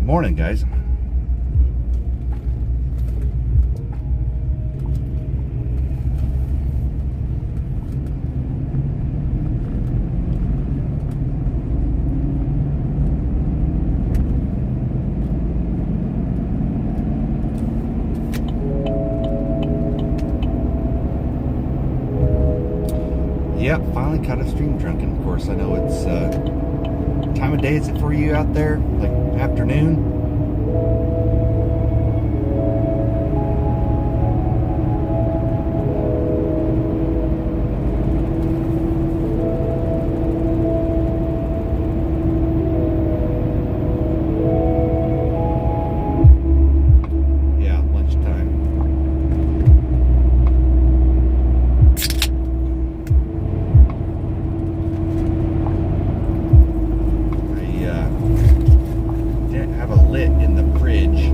Morning, guys. Yep, finally caught a stream drunken. Of course, I know it's time of day is it for you out there? Like afternoon? Yeah, lunchtime. Didn't have a lit in the fridge,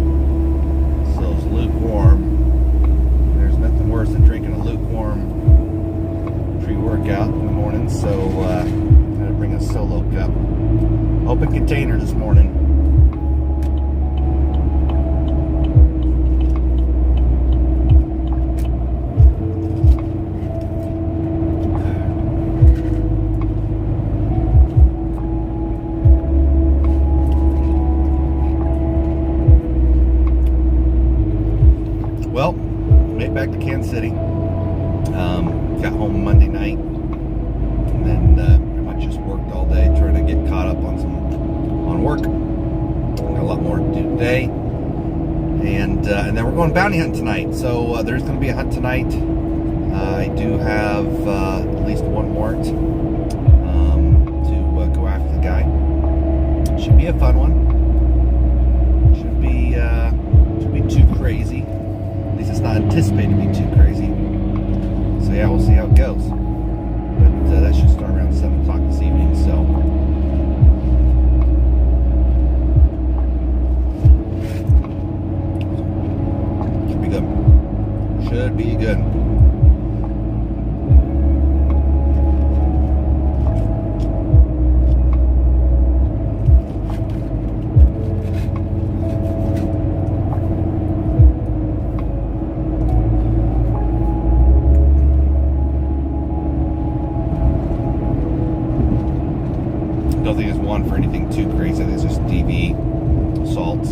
so it's lukewarm. There's nothing worse than drinking a lukewarm pre-workout in the morning, so I'm gonna bring a solo cup. Open container this morning. Well, made back to Kansas City. Got home Monday night, and then pretty much just worked all day trying to get caught up on work. Got a lot more to do today, and then we're going bounty hunting tonight. So there's going to be a hunt tonight. I do have at least one warrant to go after the guy. Should be a fun one. Should be too crazy. At least it's not anticipated to be too crazy. So yeah, we'll see how it goes. But that should start around 7 o'clock this evening, so. Should be good. Should be good. Don't think it's one for anything too crazy. I think it's just DV assaults.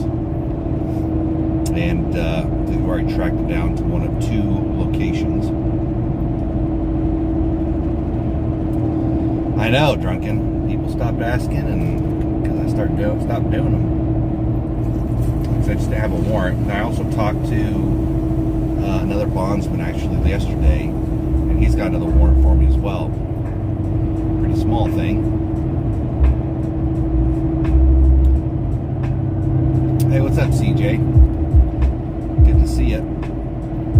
And I think we've already tracked it down to one of 2 locations. I know, drunken. People stopped asking, and because I stopped doing them. Because I just have a warrant. And I also talked to another bondsman actually yesterday, and he's got another warrant for me as well. Pretty small thing. Hey, what's up, CJ? Good to see you.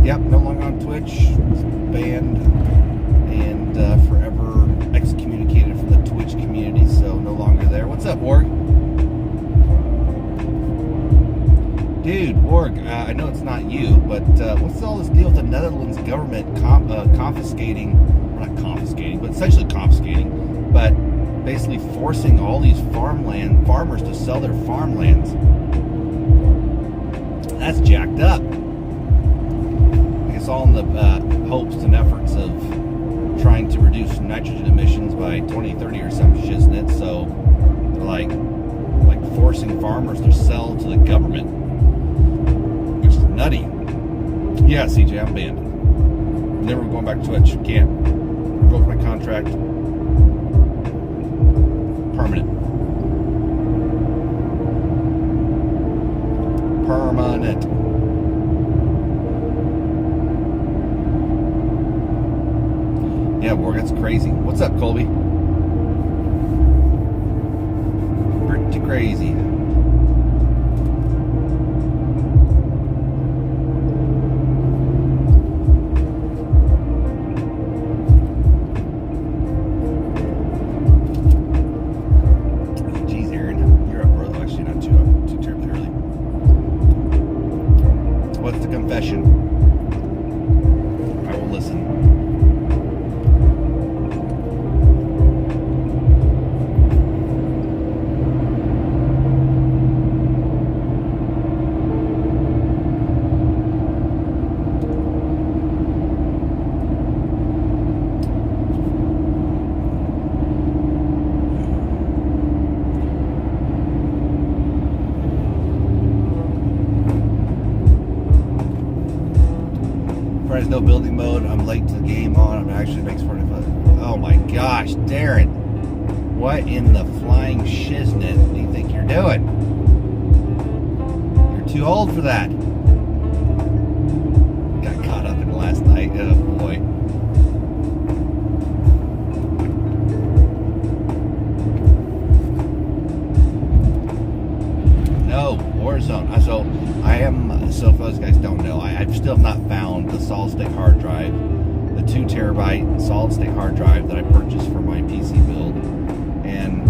Yep, no longer on Twitch. Banned and forever excommunicated from the Twitch community, so no longer there. What's up, Warg? Dude, Warg, I know it's not you, but what's all this deal with the Netherlands government confiscating, well, not confiscating, but essentially confiscating, but basically forcing all these farmers to sell their farmlands? That's jacked up. I guess all in the hopes and efforts of trying to reduce nitrogen emissions by 2030 or some shiznit. So they're like forcing farmers to sell to the government, which is nutty. Yeah, CJ, I'm banned. Never going back to Twitch. Can't revoke my contract. Permanent. Permanent. Yeah, Warg, that's crazy. What's up, Colby? Pretty crazy. Jeez, Aaron, you're up early. Actually, not too terribly early. What's the confession? I will listen. there's no building mode. I'm late to the game on. It actually makes for oh my gosh, Darren. What in the flying shiznit do you think you're doing? You're too old for that. Got caught up in it last night. Oh boy. No, Warzone. So for those guys don't know, I've still not found the solid state hard drive, the 2 terabyte solid state hard drive that I purchased for my PC build, and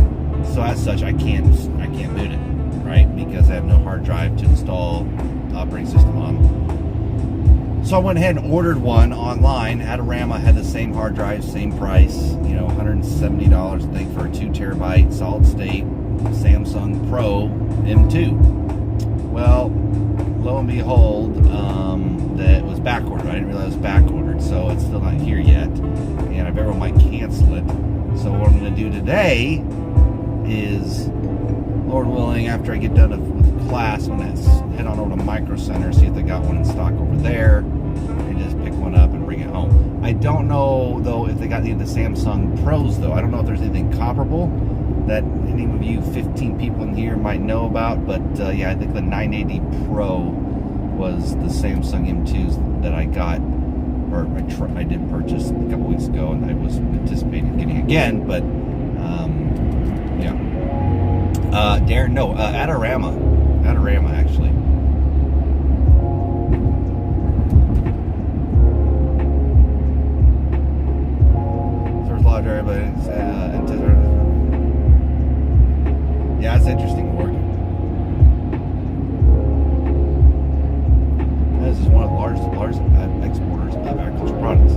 so as such I can't boot it, right? Because I have no hard drive to install the operating system on. So I went ahead and ordered one online. Adorama had the same hard drive, same price, you know, $170 I think for a 2 terabyte solid state Samsung Pro M2. Well, lo and behold, that was back ordered. I didn't realize it was back ordered, so it's still not here yet, and I bet I might cancel it. So what I'm going to do today is, Lord willing, after I get done with class, I'm going to head on over to Micro Center, see if they got one in stock over there, and just pick one up and bring it home. I don't know, though, if they got any of the Samsung Pros, though. I don't know if there's anything comparable that any of you 15 people in here might know about, but yeah, I think the 980 Pro was the Samsung M2s that I got, or I did purchase a couple weeks ago, and I was anticipating getting again, but yeah. Darren, no, Adorama actually. There's a lot of everybody. Yeah, it's interesting work. This is one of the largest exporters of agricultural products.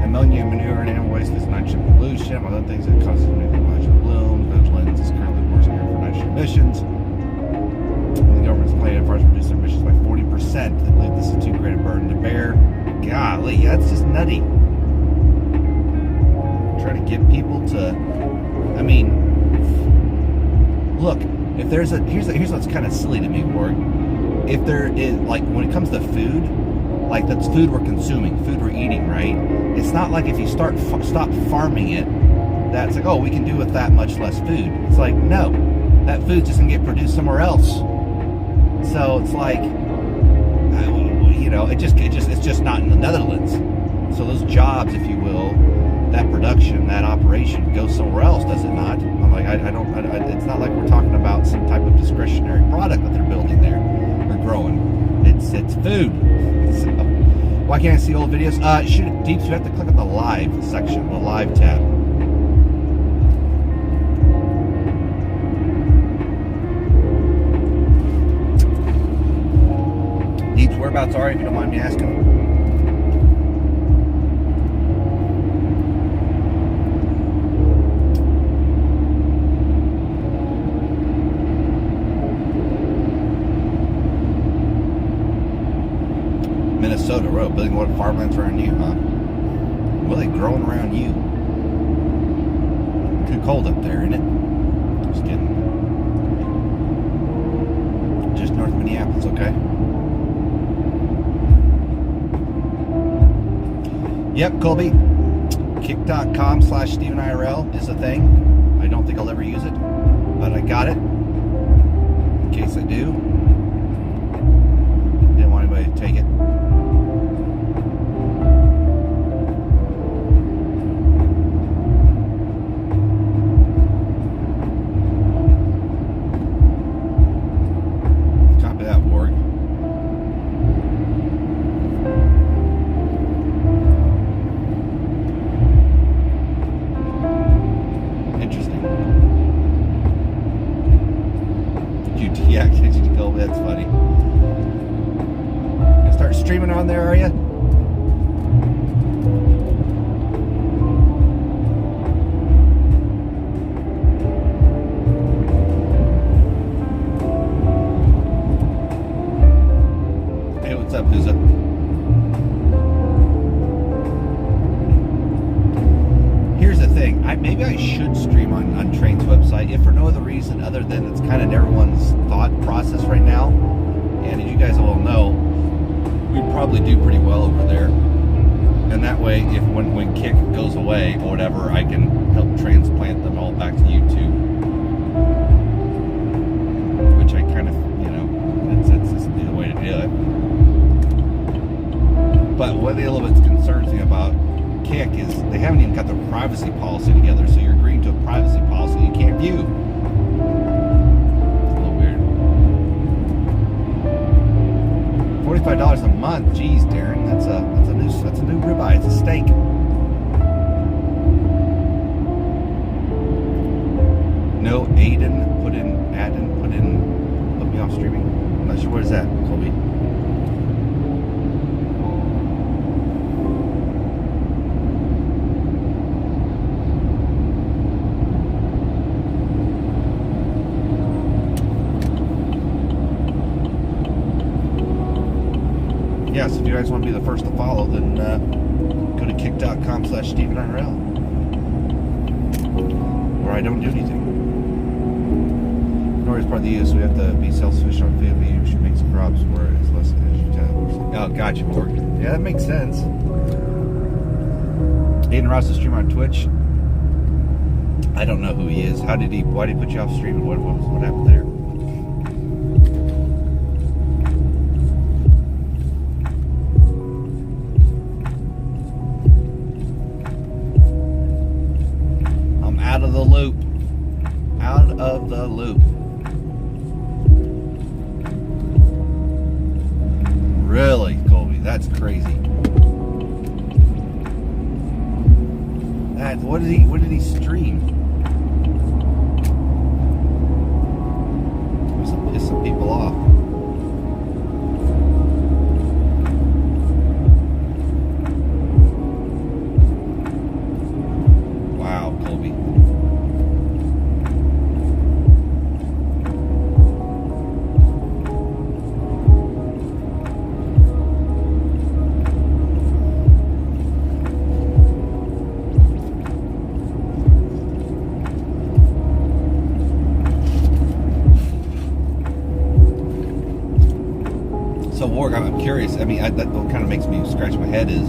Ammonia, manure, and animal waste is nitrogen pollution. Among other things that causes nitrogen bloom. Vegelant is currently the worst area for nitrogen emissions. The government's planning to reduce their emissions by 40%. They believe this is too great a burden to bear. Golly, that's just nutty. Try to get people to, I mean, look, if there's here's what's kind of silly to me, Ward. If there is, like, when it comes to food, like that's food we're consuming, food we're eating, right? It's not like if you stop farming it, that's like, oh, we can do with that much less food. It's like, no, that food's just gonna get produced somewhere else. So it's like, you know, it's just not in the Netherlands. So those jobs, if you will, that production, that operation goes somewhere else, does it not? I'm like, it's not like we're talking about some type of discretionary product that they're building there or growing. It's food. So, why can't I see old videos? Deeps, you have to click on the live section, the live tab. Deeps, whereabouts are you, if you don't mind me asking? Minnesota, we're building what farmlands around you, huh? Well, they growing around you. Too cold up there, isn't it? Just kidding. Just north of Minneapolis, okay? Yep, Colby. Kick.com/StephenIRL is a thing. I don't think I'll ever use it, but I got it in case I do. Didn't want anybody to take it. That's funny. Gonna start streaming on there, are you? Hey, what's up, who's up? Here's the thing. Maybe I should stream on Train's website, if for no other reason other than it's kind of everyone's thought process right now. And as you guys all know, we'd probably do pretty well over there. And that way, if when Kick goes away or whatever, I can help transplant them all back to YouTube. Which I kind of, that's just the way to do it. But what a little bit concerns me about Kick is they haven't even got their privacy policy together. So you're agreeing to a privacy policy you can't view. It's a little weird. $45 a month, geez, Darren, that's a new ribeye. It's a steak. No, Aiden put me off streaming. I'm not sure what is that, Colby. Yes, if you guys want to be the first to follow, then go to kick.com/StephenIRL, where I don't do anything. Nor is part of the use, so we have to be self-sufficient on food. We should make some crops where it's less than. Oh, gotcha, Morgan. Yeah, that makes sense. Aiden Ross is streamer on Twitch. I don't know who he is. Why did he put you off streaming? What happened there? Out of the loop. Out of the loop. Really, Colby? That's crazy. What did he stream? Piss some people off. Wow, Colby. So, Warg, I'm curious. I mean, that what kind of makes me scratch my head is,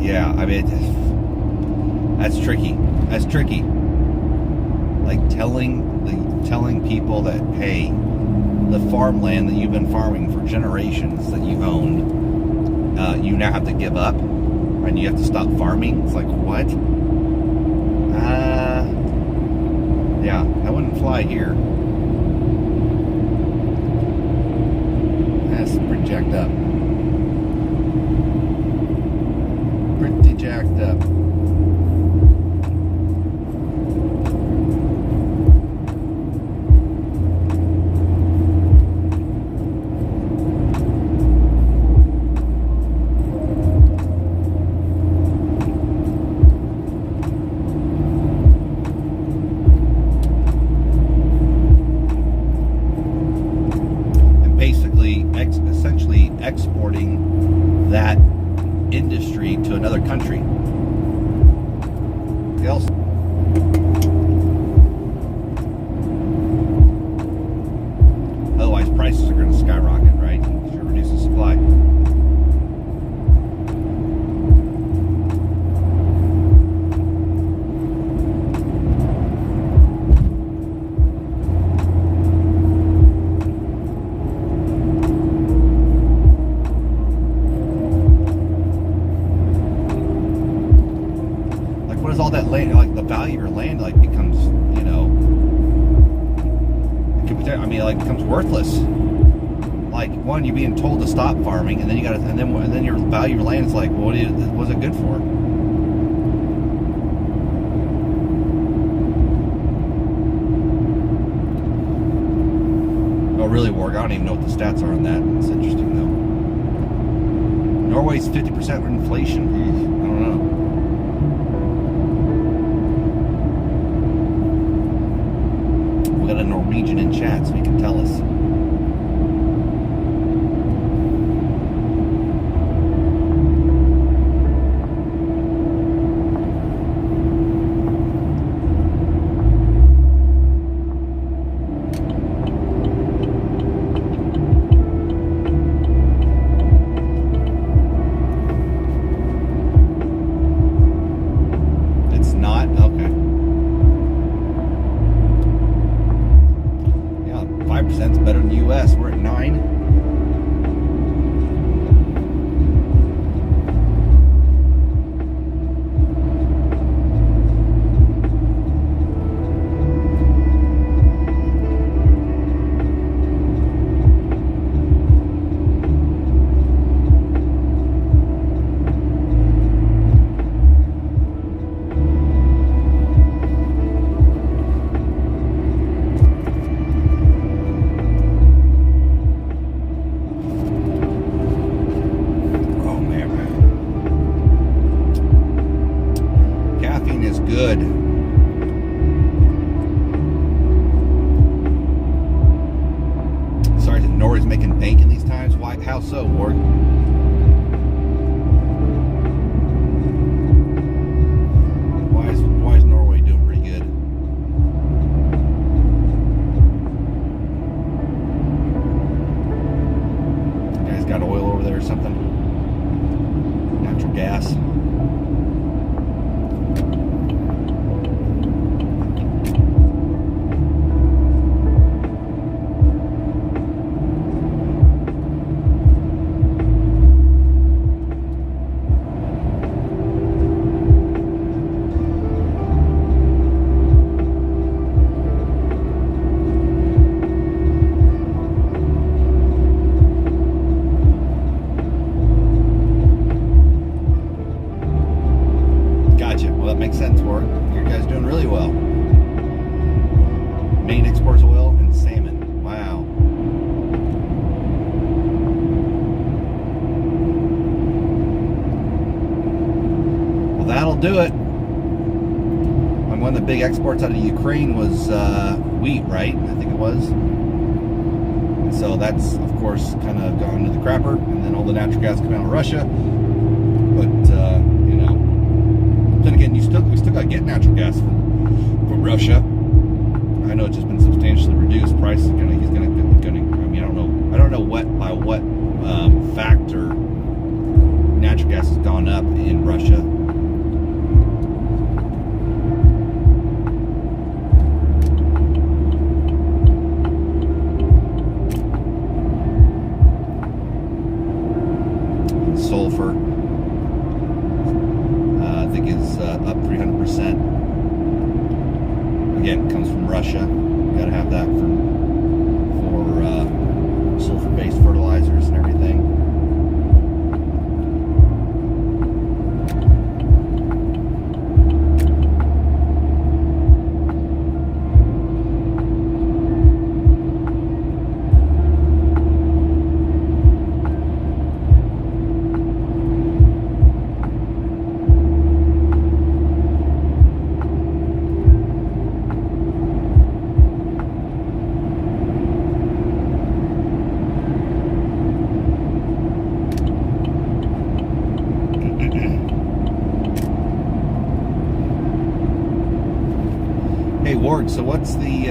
yeah, I mean, that's tricky. That's tricky. Like telling people that, hey, the farmland that you've been farming for generations that you've owned, you now have to give up, and you have to stop farming. It's like, what? Yeah, that wouldn't fly here. That's pretty jacked up. Pretty jacked up. Essentially exporting that industry to another country. Else. Otherwise, prices are going to skyrocket, right? Should reduce the supply. All that land, like the value of your land, like becomes, becomes worthless. Like, one, you're being told to stop farming, and then and then your value of your land is like, well, what was it good for? Oh, really, Warg? I don't even know what the stats are on that. It's interesting though. Norway's 50% inflation. I don't know. We got a Norwegian in chat, so he can tell us. good. Sorry that Norway's making bank in these times. Why? How so, Ward? Why is Norway doing pretty good? You guys got oil over there or something? Natural gas. Makes sense, Ward. You guys doing really well. Main exports oil and salmon. Wow. Well, that'll do it. And one of the big exports out of Ukraine was wheat, right? I think it was. And so that's, of course, kind of gone to the crapper. And then all the natural gas coming out of Russia. But, you know, then again, we still got to get natural gas from Russia. I know it's just been substantially reduced. Price is gonna. I mean, I don't know by what factor natural gas has gone up in Russia. Sulfur, I think, is up 300%. Again, comes from Russia. Got to have that for sulfur-based fertilizers and everything. Hey Ward, so what's the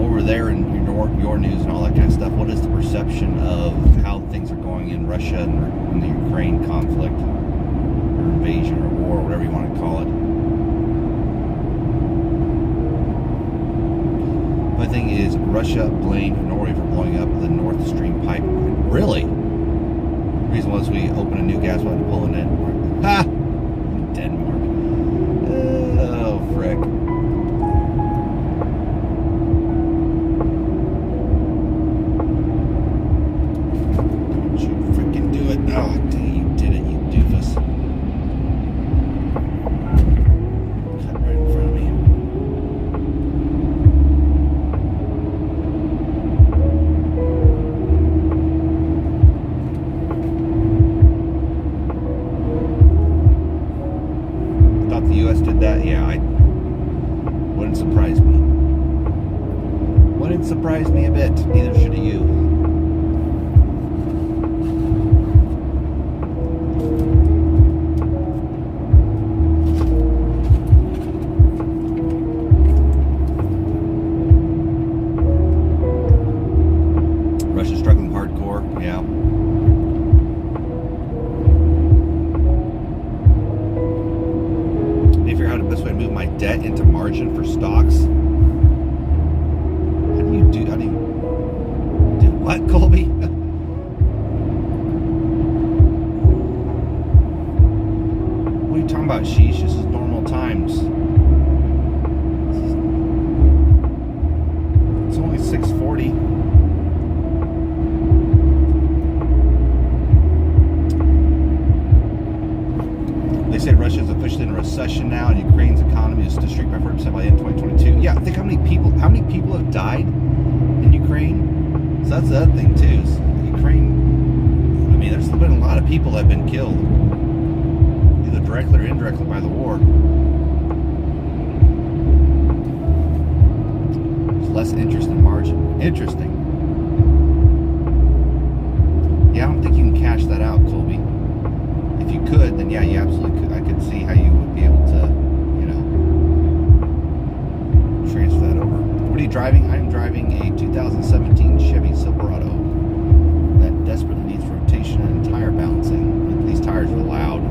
over there in your news and all that kind of stuff? What is the perception of how things are going in Russia and in the Ukraine conflict or invasion or war, whatever you want to call it? My thing is, Russia blamed Norway for blowing up the Nord Stream pipeline. Really? The reason was we opened a new gas pipe to pull it in. Ha! Denmark. Oh, frick. Don't you freaking do it. Oh, dang, you did it, you doofus. Cut right in front of me. Thought the U.S. did that? Yeah, wouldn't surprise me. Wouldn't surprise me a bit. Neither should you. Russia's struggling hardcore. Yeah. Figure out the best way to move my debt into margin for stocks. How do you do what, Colby? What are you talking about, sheesh? This is normal times. It's only 6:40. They say Russia is officially in a recession now, and Ukraine's economy is to shrink by 40% by the end of 2022. Yeah, think how many people have died in Ukraine. So that's the other thing too. Is Ukraine. I mean, there's been a lot of people that have been killed, either directly or indirectly by the war. There's less interest in margin. Interesting. Yeah, I don't think you can cash that out, Colby. If you could, then yeah, you absolutely could. I could see how you would be able to, transfer that over. What are you driving? I'm driving a 2017 Chevy Silverado that desperately needs rotation and tire balancing. These tires are loud.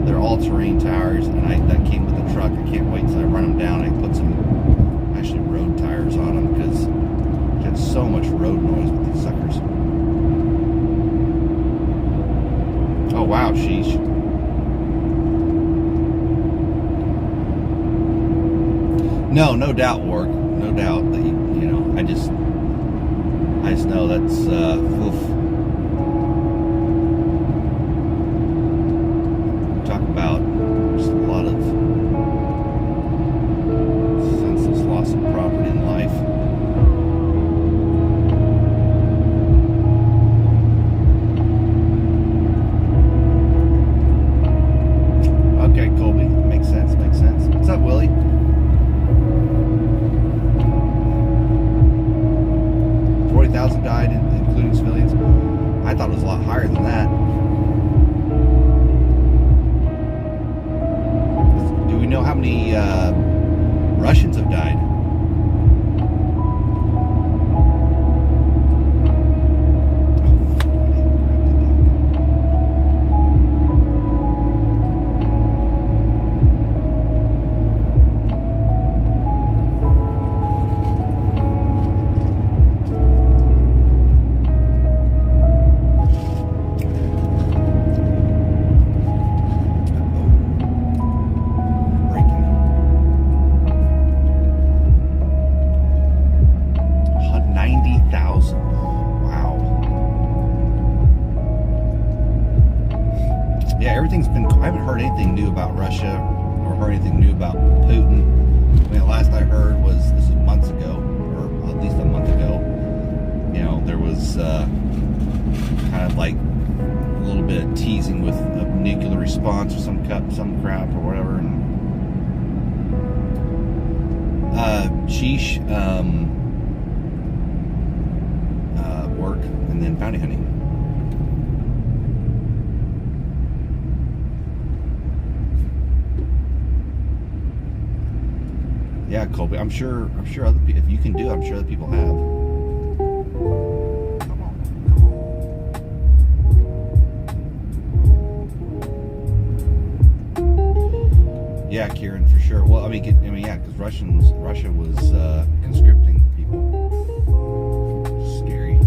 They're all-terrain tires, and that came with the truck. I can't wait till I run them down. I put some actually road tires on them because you get so much road noise with these suckers. Oh wow, sheesh. No doubt, Warg. No doubt that I just know that's oof. Talk about just a lot of senseless loss of property in life. Okay, Colby, makes sense. What's up, Willie? 40,000 died, including civilians. I thought it was a lot higher than that. Do we know how many Russians have died? I haven't heard anything new about Russia or heard anything new about Putin. I mean, the last I heard was, this is months ago, or at least a month ago, there was kind of like a little bit of teasing with a nuclear response or some crap or whatever. And sheesh, work, and then bounty hunting. Yeah, Colby. I'm sure other people, if you can do it, I'm sure other people have. Come on. Yeah, Kieran, for sure. Well, yeah, because Russia was conscripting people. Scary.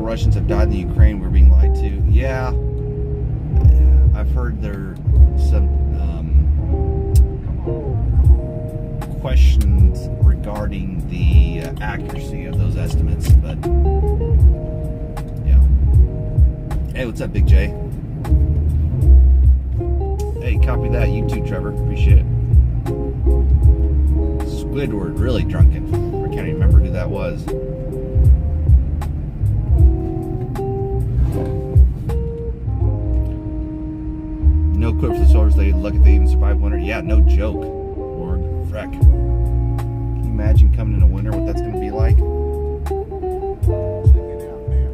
Russians have died in the Ukraine. We're being lied to. Yeah, I've heard there some questions regarding the accuracy of those estimates, but yeah. Hey, what's up, Big J? Hey, copy that. You too, Trevor. Appreciate it. Squidward, really drunken. I can't even remember who that was. No quit for the soldiers. They look if they even survive winter. Yeah, no joke. Or freck. Can you imagine coming into winter, what that's going to be like? Check it out, man.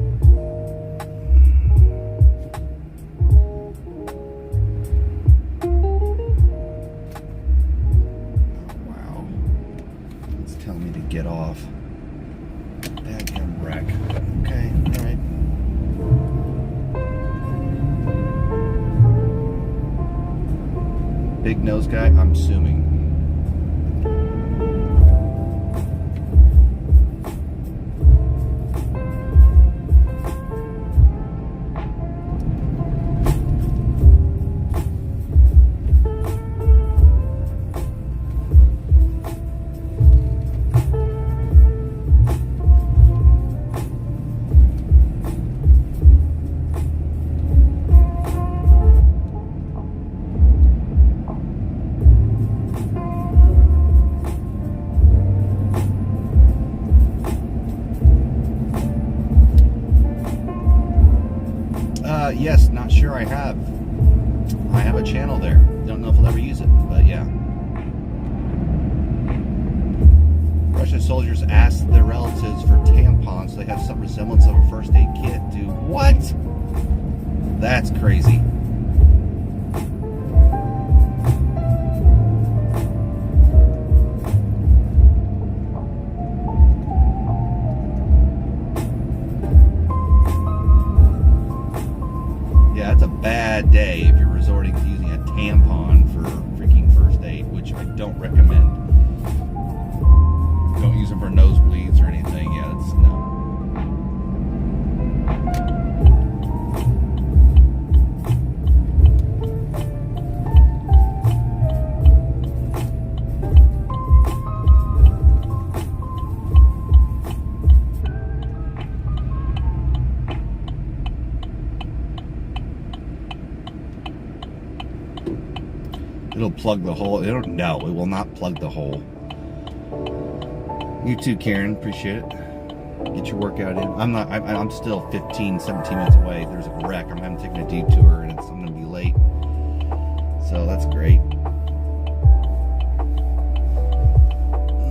Oh, wow. It's telling me to get off. Daggum wreck. Okay, alright. Big nose guy, I'm assuming. Yes, not sure I have. I have a channel there. Don't know if I'll ever use it, but yeah. Russian soldiers asked their relatives for tampons so they have some resemblance of a first aid kit. Dude, what? That's crazy. Yeah, that's a bad day if you're resorting to using a tampon for freaking first aid, which I don't recommend. Don't use them for nosebleeds or anything. Yeah, that's no. It'll plug the hole. No, it will not plug the hole. You too, Karen. Appreciate it. Get your workout in. I'm still 15, 17 minutes away. There's a wreck. I'm having taken a detour and I'm going to be late. So that's great.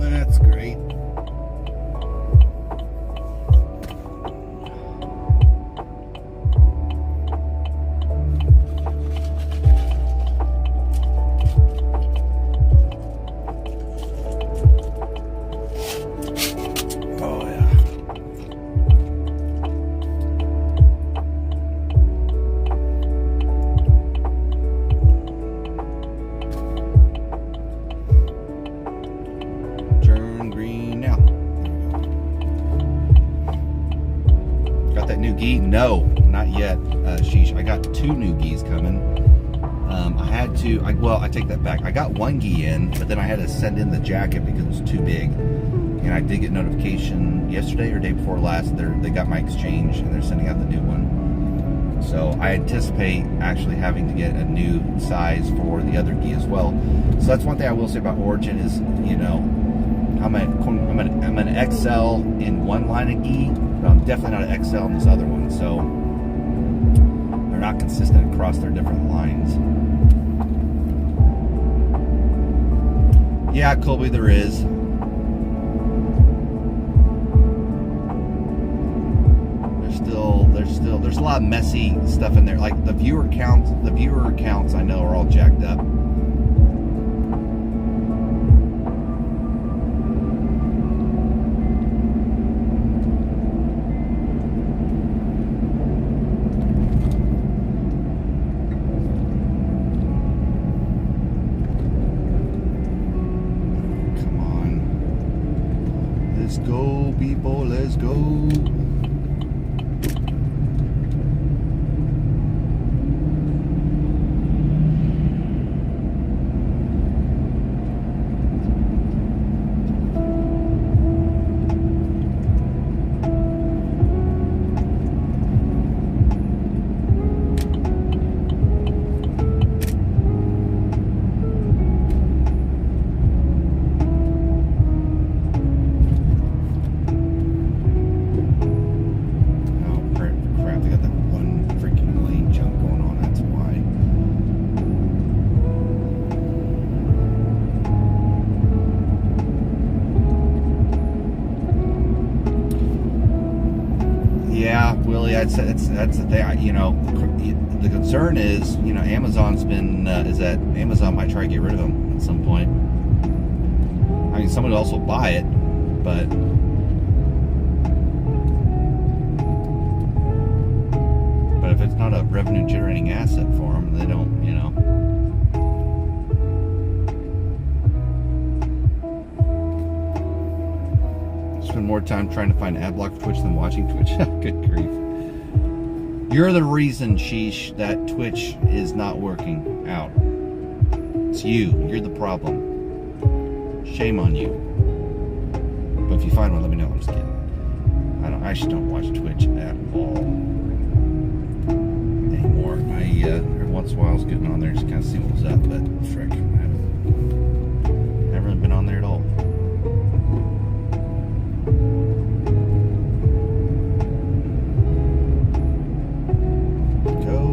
That's great. No, not yet, Sheesh. I got 2 new geese coming. I take that back. I got 1 gi in, but then I had to send in the jacket because it was too big. And I did get notification yesterday or day before last. They got my exchange and they're sending out the new one. So I anticipate actually having to get a new size for the other gi as well. So that's one thing I will say about Origin is, you know, I'm an XL in one line of gi, but I'm definitely not an XL in this other one. So they're not consistent across their different lines. Yeah, Colby, there is. There's a lot of messy stuff in there. Like the viewer counts I know are all jacked up. Let's go, people, let's go. Yeah, Willie, that's the thing. You know, the concern is, you know, Amazon's been Amazon might try to get rid of them at some point. I mean, someone would also buy it, but if it's not a revenue generating asset for them, they don't, you know. Spend more time trying to find ad block for Twitch than watching Twitch. Good grief. You're the reason, Sheesh, that Twitch is not working out. It's you. You're the problem. Shame on you. But if you find one, let me know. I'm just kidding. I actually don't watch Twitch at all anymore. Every once in a while I was getting on there just kind of see what was up, but frick, I haven't really been on there at all. Go,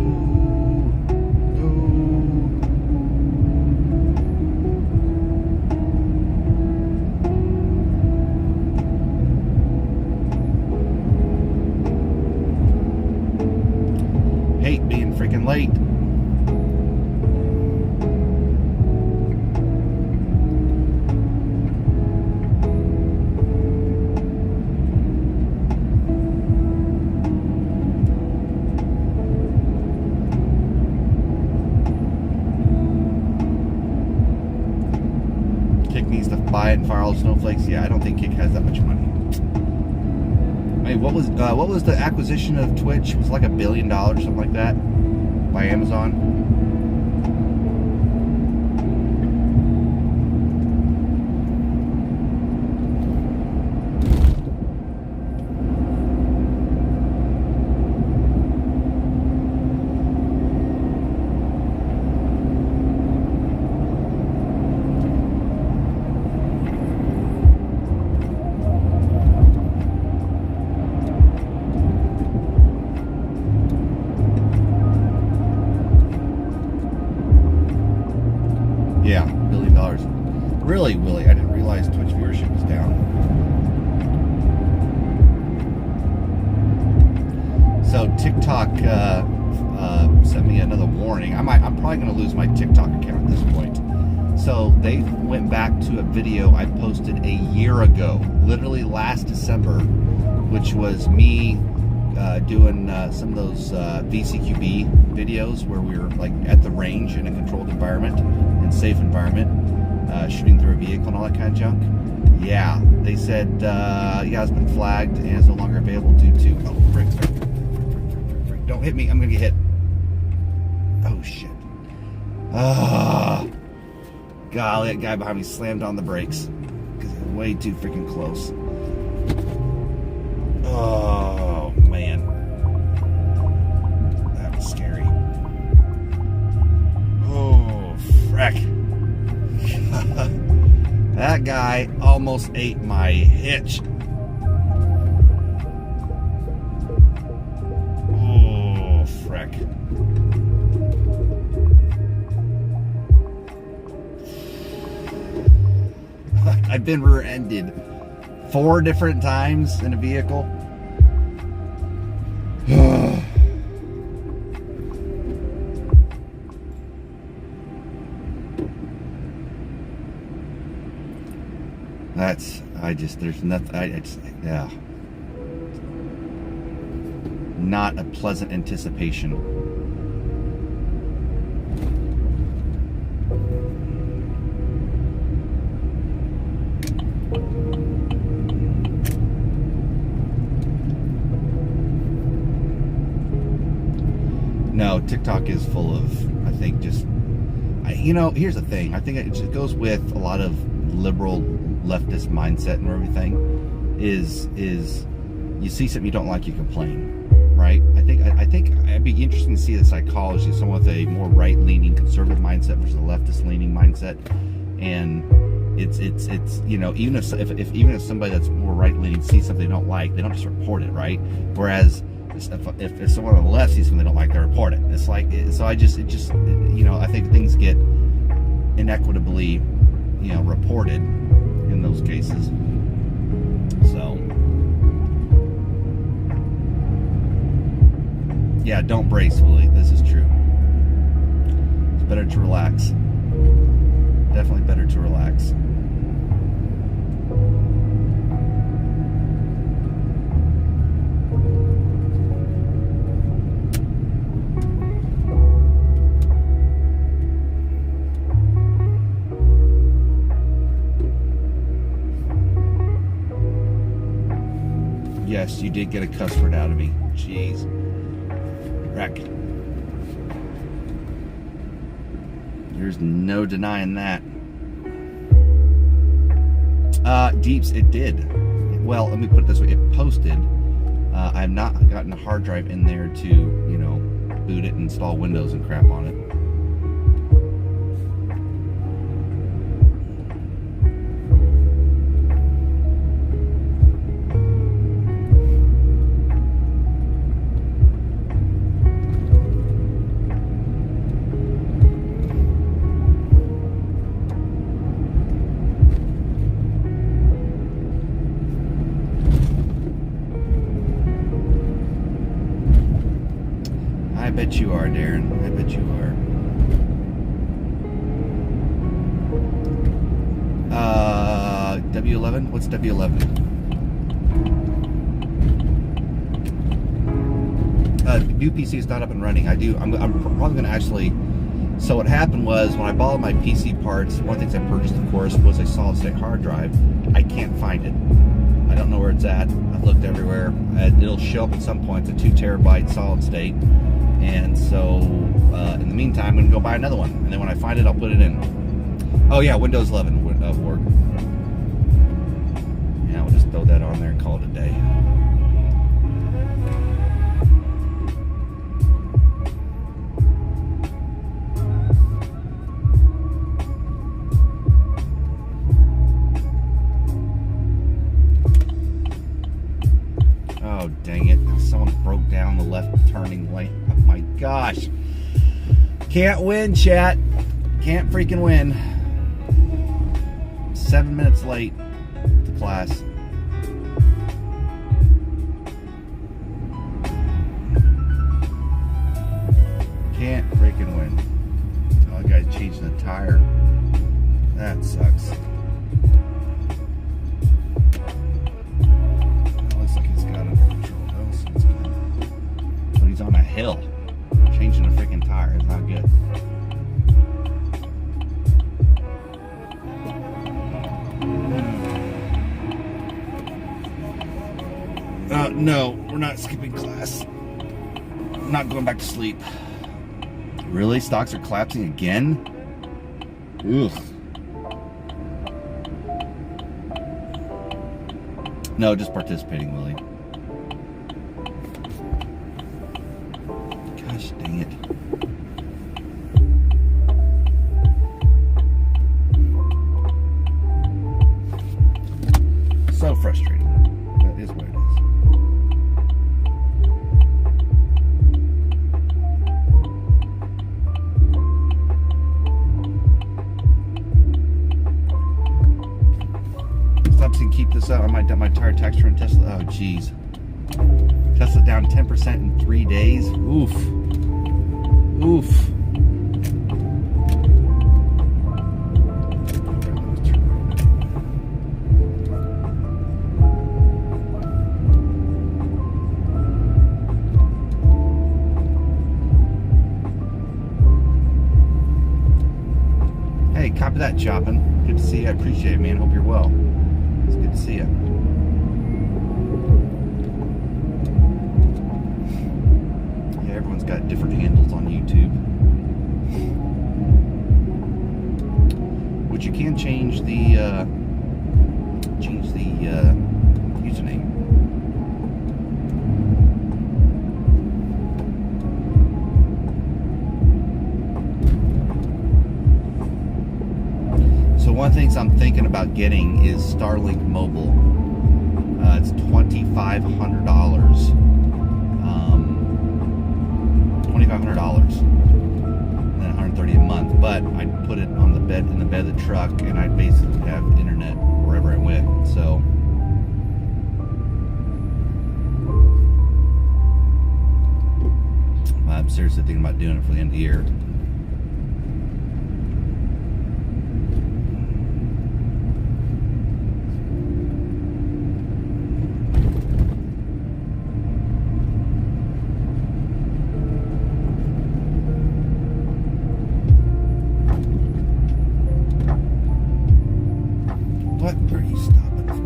needs to buy it and fire all the snowflakes. Yeah, I don't think Kick has that much money. I mean, what was the acquisition of Twitch? It was like $1 billion, something like that, by Amazon. Yeah, $1 billion. Really, Willie, I didn't realize Twitch viewership was down. So TikTok sent me another warning. I'm probably going to lose my TikTok account at this point. So they went back to a video I posted a year ago, literally last December, which was me doing some of those VCQB videos where we were like at the range in a controlled environment and safe environment, shooting through a vehicle and all that kind of junk. Yeah, they said, yeah, it's been flagged and is no longer available due to, oh, frick. Don't hit me, I'm gonna get hit. Oh, shit. Golly, that guy behind me slammed on the brakes because he's way too freaking close. Oh, man. That was scary. Oh, frick. That guy almost ate my hitch. Oh, frick. I've been rear-ended 4 different times in a vehicle. There's nothing, yeah. Not a pleasant anticipation. No, TikTok is full of, I think, just, here's the thing. I think it goes with a lot of liberal leftist mindset and everything is you see something you don't like, you complain, right? I think it'd be interesting to see the psychology of someone with a more right-leaning conservative mindset versus a leftist-leaning mindset. And it's even if somebody that's more right-leaning sees something they don't like, they don't just report it, right? Whereas if someone on the left sees something they don't like, they report it. It's like, so I think things get inequitably, reported in those cases. So, yeah, don't brace, Willie. This is true. It's better to relax. Definitely better to relax. Yes, you did get a cuss word out of me. Jeez. Wreck. There's no denying that. Deeps, it did. Well, let me put it this way. It posted. I have not gotten a hard drive in there to, boot it and install Windows and crap on it. I bet you are, Darren. I bet you are. W11? What's W11? New PC is not up and running. I'm probably going to actually So what happened was when I bought my PC parts, one of the things I purchased, of course, was a solid state hard drive. I can't find it. I don't know where it's at. I've looked everywhere. It'll show up at some point. It's a 2 terabyte solid state. And so in the meantime, I'm going to go buy another one. And then when I find it, I'll put it in. Oh yeah, Windows 11 work. Yeah, we'll just throw that on there and call it a day. Oh, dang it. Someone broke down the left turning lane. Oh, my gosh. Can't win, chat. Can't freaking win. 7 minutes late to class. Can't freaking win. Oh, the guy's changing the tire. That sucks. On a hill, changing a freaking tire is not good. No, we're not skipping class. I'm not going back to sleep. Really? Stocks are collapsing again? Ugh. No, just participating, Willie. Gosh dang it. So frustrating. That is what it is. Stop saying keep this up. I might dump my tire tax return Tesla. Oh jeez. Tesla down 10% in 3 days. Oof. Oof. Hey, copy that, Choppin'. Good to see you. I appreciate it, man. Hope you're well. It's good to see you. Everyone's got different handles on YouTube, which you can change the username. So one of the things I'm thinking about getting is Starlink Mobile. It's $2,500. $2,500 and then $130 a month, but I'd put it on the bed in the bed of the truck, and I'd basically have internet wherever I went. So I'm seriously thinking about doing it for the end of the year. What are you stopping for?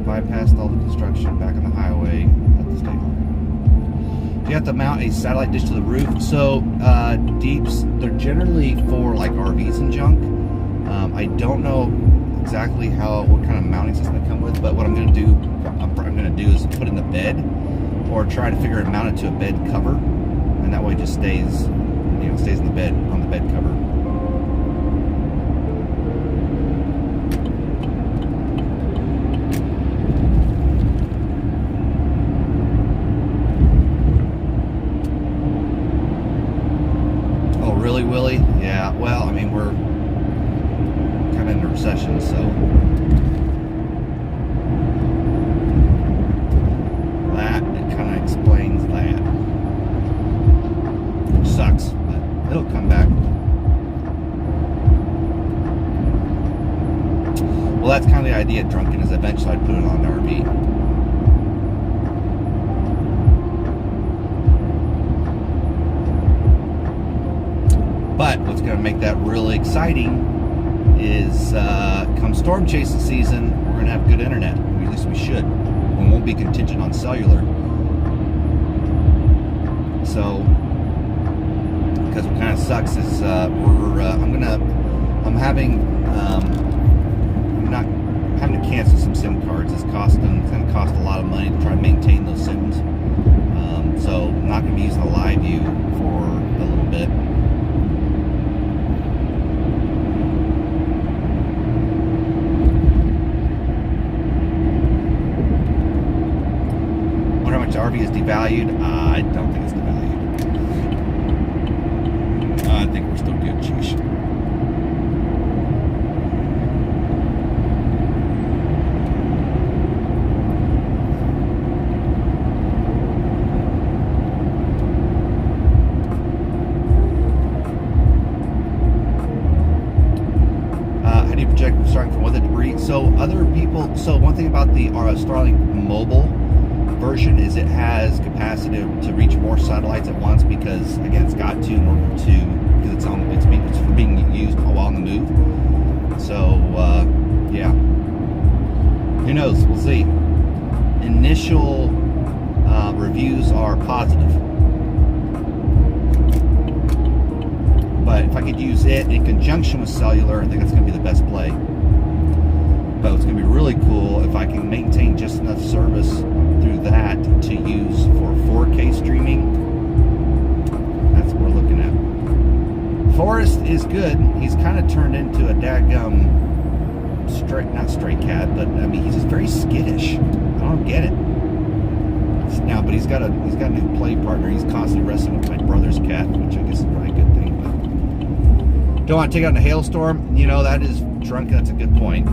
Bypassed all the construction, back on the highway at the state line. You have to mount a satellite dish to the roof. So deeps, they're generally for like RVs and junk. I don't know exactly what kind of mounting system they come with, but what I'm going to do is put in the bed, or try to figure out mount it to a bed cover, and that way it just stays, stays in the bed, on the bed cover. Really, Willie? Yeah, well, I mean, we're kind of in a recession, so idea at Drunken is eventually I'd put it on an RV. But what's going to make that really exciting is come storm chasing season, we're going to have good internet. At least we should. We won't be contingent on cellular. So, because what kind of sucks is I'm not having to cancel some SIM cards. It's going to cost a lot of money to try to maintain those SIMs. So I'm not going to be using a live view for a little bit. Wonder how much the RV is devalued. I don't think it's devalued. I think we're still good. Sheesh. Starting from weather debris. So one thing about the Starlink mobile version is it has capacity to reach more satellites at once, because again it's got to in order to, because it's for being used while on the move. So yeah, who knows, we'll see. Initial reviews are positive, but if I could use it in conjunction with cellular, I think that's going to be the best play. But it's going to be really cool if I can maintain just enough service through that to use for 4K streaming. That's what we're looking at. Forrest is good. He's kind of turned into a dadgum not stray cat, but I mean he's just very skittish. I don't get it. Now, but he's got a new play partner. He's constantly wrestling with my brother's cat, which I guess is probably a good thing. But don't want to take out a hailstorm. You know, that is Drunken. That's a good point.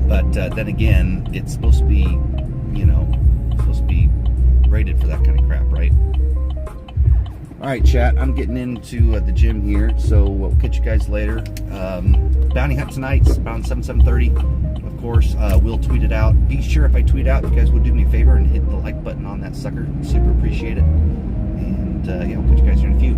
But then again, it's supposed to be, rated for that kind of crap, right? All right, chat. I'm getting into the gym here, so we'll catch you guys later. Bounty hunt tonight's around 7:30. Of course, we'll tweet it out. Be sure if I tweet out, you guys would do me a favor and hit the like button on that sucker. Super appreciate it. And yeah, we'll catch you guys here in a few.